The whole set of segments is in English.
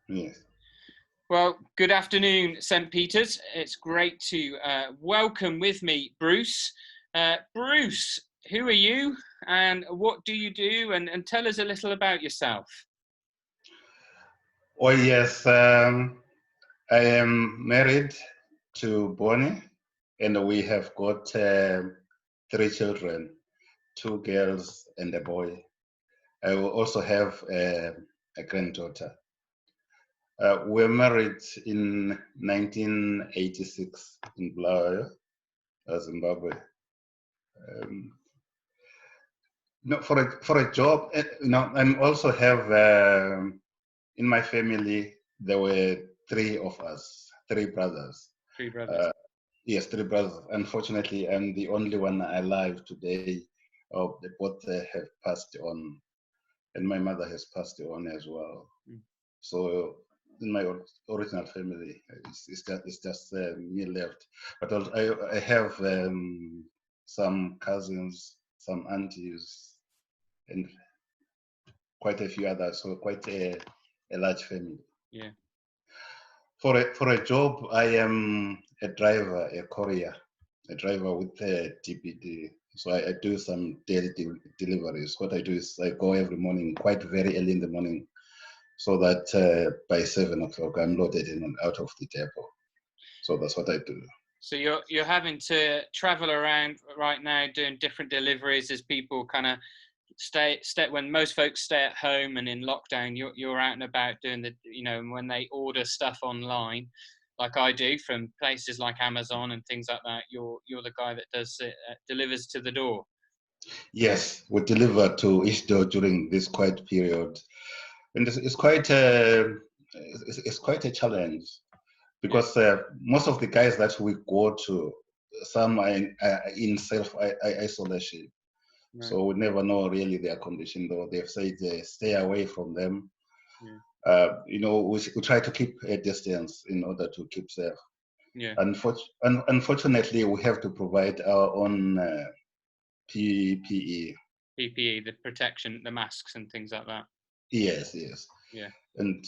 Yes. Well, good afternoon, St. Peter's. It's great to welcome with me Bruce. Bruce, who are you and what do you do? And tell us a little about yourself. Oh, yes. I am married to Bonnie, and we have got 3 children, 2 girls and a boy. I will also have a granddaughter. We were married in 1986 in Bulawayo, Zimbabwe. No, for a job, I also have in my family there were 3 of us, 3 brothers. 3 brothers. Yes, 3 brothers. Unfortunately, I'm the only one alive today. They both have passed on, and my mother has passed on as well. Mm. So in my original family, it's just me left. But I have some cousins, some aunties, and quite a few others. So quite a large family. Yeah. For a job, I am a driver, a courier, a driver with a TPD. So I do some daily deliveries. What I do is I go every morning, quite very early in the morning, so that by 7 o'clock I'm loaded in and out of the depot. So that's what I do. So you're having to travel around right now doing different deliveries as people kind of stay when most folks stay at home and in lockdown. You're out and about doing when they order stuff online, like I do from places like Amazon and things like that. You're the guy that does it, delivers to the door. Yes, we deliver to each door during this quiet period, and it's quite it's quite a challenge because most of the guys that we go to, some are in self isolation. Right. So we never know really their condition, though they've said stay away from them. Yeah. We try to keep a distance in order to keep safe. Yeah. Unfortunately, we have to provide our own PPE. PPE, the protection, the masks and things like that. Yes. Yeah. And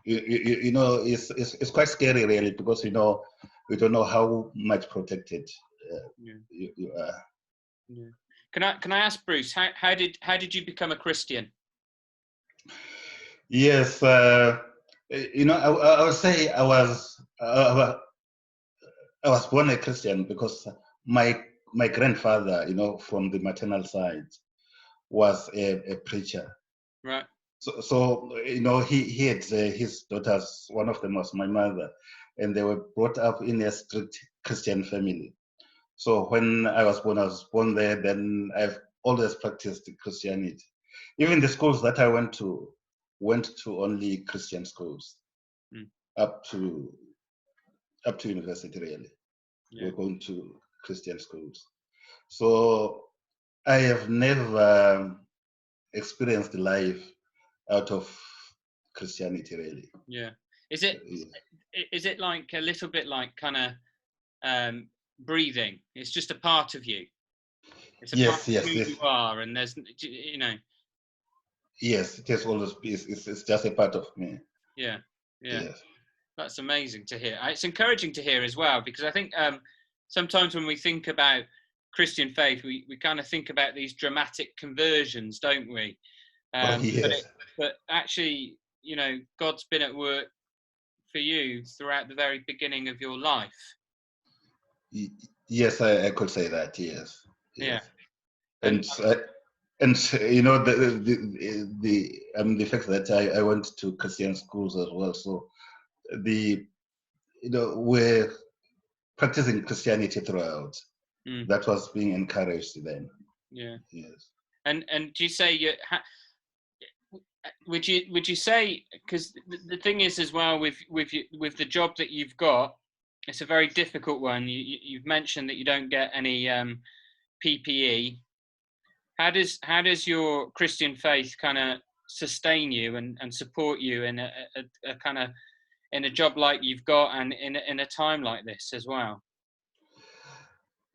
it's quite scary really, because we don't know how much protected you are. Yeah. Can I ask Bruce, how did you become a Christian? Yes, I would say I was born a Christian because my grandfather, from the maternal side, was a preacher. Right. So he had his daughters. One of them was my mother, and they were brought up in a strict Christian family. So when I was born there. Then I've always practiced Christianity. Even the schools that I went to only Christian schools, up to university really. Yeah. We're going to Christian schools. So I have never experienced life out of Christianity really. Yeah. Is it like a little bit like kind of breathing? It's just a part of you. It's a part of who you are, and there's Yes, it has always been. It's just a part of me. Yeah. Yes. That's amazing to hear. It's encouraging to hear as well, because I think sometimes when we think about Christian faith, we kind of think about these dramatic conversions, don't we? Yes. But actually, God's been at work for you throughout the very beginning of your life. Yes, I could say that. Yes. Yeah. And the fact that I went to Christian schools as well, so we're practicing Christianity throughout. That was being encouraged then. Yeah. Yes. And do you say would you say, because the thing is as well with the job that you've got, it's a very difficult one. You've mentioned that you don't get any PPE. How does your Christian faith kind of sustain you and support you in a kind of in a job like you've got, and in a time like this as well?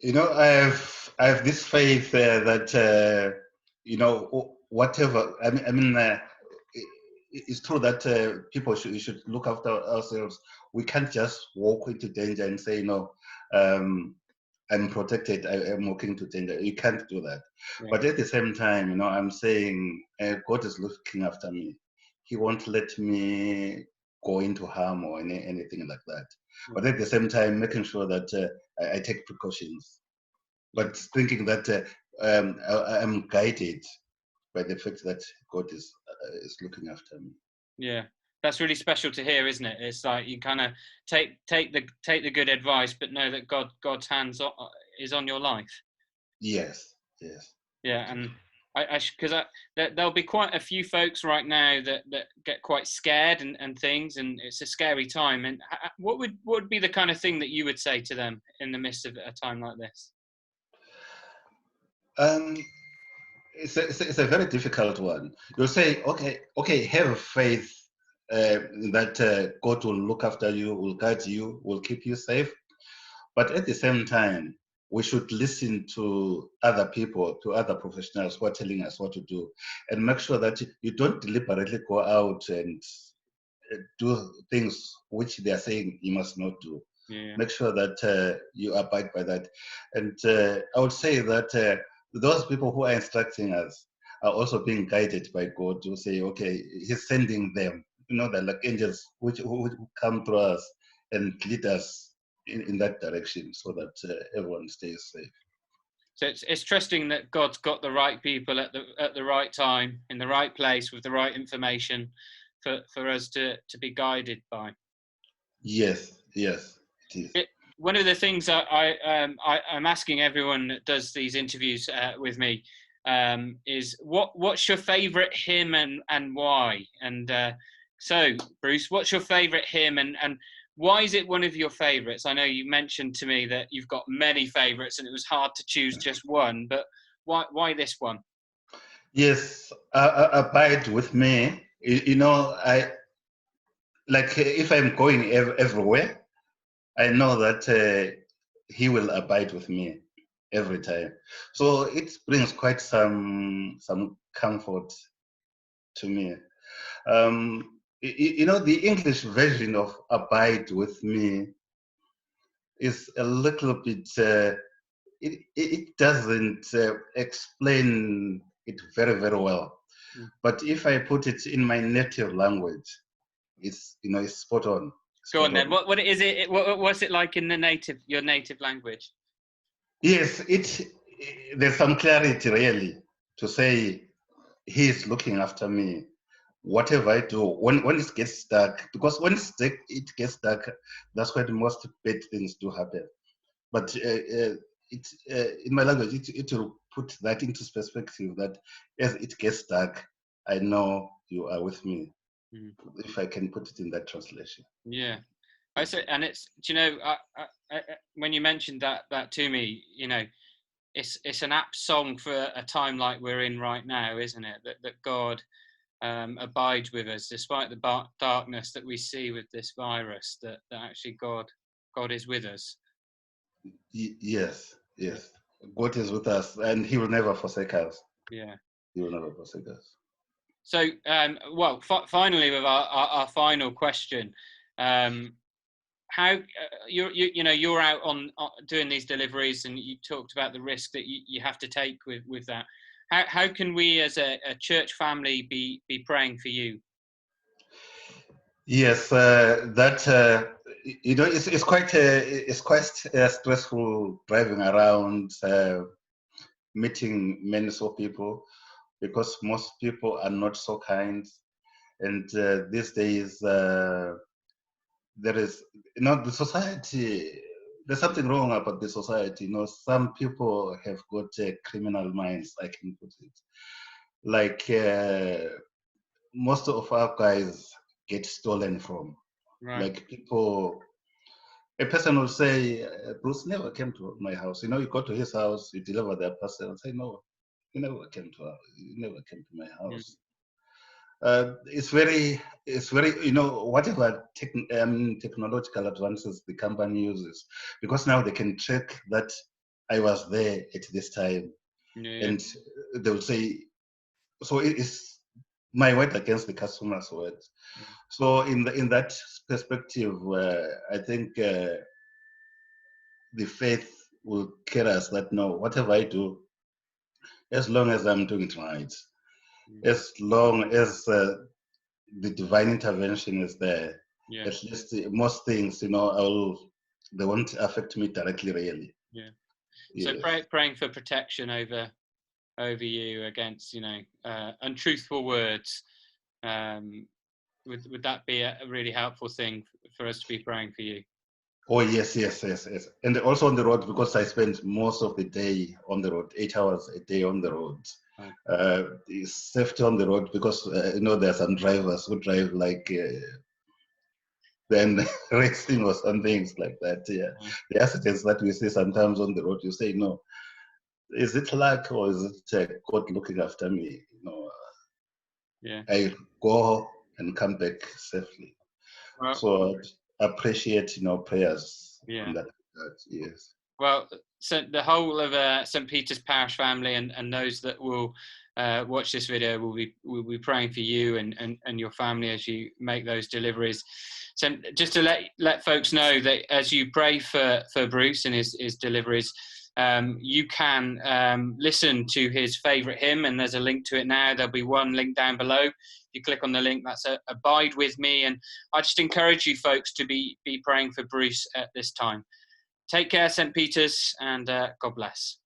I have this faith that whatever. I mean, it's true that people should look after ourselves. We can't just walk into danger and say, no, I'm protected, I am walking to danger. You can't do that. Yeah. But at the same time, I'm saying God is looking after me. He won't let me go into harm or anything like that. But at the same time, making sure that I take precautions. But thinking that I'm guided by the fact that God is looking after me. Yeah, that's really special to hear, isn't it? It's like you kind of take the good advice, but know that God's hands is on your life. Yes, yes. Yeah, and because there'll be quite a few folks right now that get quite scared and things, and it's a scary time. And what would be the kind of thing that you would say to them in the midst of a time like this? It's a very difficult one. You'll say, okay, have faith that God will look after you, will guide you, will keep you safe. But at the same time, we should listen to other people, to other professionals who are telling us what to do, and make sure that you don't deliberately go out and do things which they are saying you must not do. Yeah. Make sure that you abide by that. And I would say that those people who are instructing us are also being guided by God to say, okay, He's sending them, they're like angels who come to us and lead us in that direction so that everyone stays safe. So it's trusting that God's got the right people at the right time, in the right place, with the right information for us to be guided by. Yes, it is. One of the things I'm asking everyone that does these interviews with me is what's your favourite hymn and why? And so, Bruce, what's your favourite hymn and why is it one of your favourites? I know you mentioned to me that you've got many favourites and it was hard to choose just one, but why this one? Yes, abide with me. I like if I'm going everywhere, I know that He will abide with me every time. So it brings quite some comfort to me. The English version of abide with me is a little bit. It doesn't explain it very well. But if I put it in my native language, it's spot on. Go on then. What is it? What's it like in your native language? Yes, there's some clarity really to say He is looking after me. Whatever I do, when it gets dark, because when it gets dark, that's when most bad things do happen. But in my language, it will put that into perspective that as it gets dark, I know you are with me. If I can put it in that translation. Yeah, I say, and it's when you mentioned that to me, it's an apt song for a time like we're in right now, isn't it? That God abides with us despite the darkness that we see with this virus. That actually God is with us. Yes. God is with us, and He will never forsake us. Yeah, He will never forsake us. So, finally, with our final question, how you're out on doing these deliveries, and you talked about the risk that you have to take with that. How can we, as a church family, be praying for you? Yes, it's quite stressful driving around, meeting many so people, because most people are not so kind, and these days there is the society. There's something wrong about the society. Some people have got criminal minds. I can put it like most of our guys get stolen from. Right. Like a person will say, Bruce never came to my house. You go to his house, you deliver their parcel, and say, no, you never came to my house. It's very, whatever technological advances the company uses, because now they can check that I was there at this time, and they will say, so my word against the customer's word. So in that perspective, I think the faith will carry us that no, whatever I do, as long as I'm doing it right, as long as the divine intervention is there, Yeah. at least most things, they won't affect me directly, really. Yeah. So Yes. praying for protection over you against, untruthful words. Would that be a really helpful thing for us to be praying for you? Oh, yes. And also on the road, because I spend most of the day on the road, 8 hours a day on the road. The safety on the road, because, there are some drivers who drive like then racing or some things like that. Yeah. The accidents that we see sometimes on the road, you say, no, is it luck or is it God looking after me? Yeah. I go and come back safely. Well, So I appreciate, prayers yeah. on that. Yes. Well, so the whole of St. Peter's Parish family and those that will watch this video will be praying for you and your family as you make those deliveries. So just to let folks know that as you pray for Bruce and his deliveries, you can listen to his favourite hymn, and there's a link to it now. There'll be one link down below. If you click on the link, that's Abide With Me. And I just encourage you folks to be praying for Bruce at this time. Take care, St. Peter's, and God bless.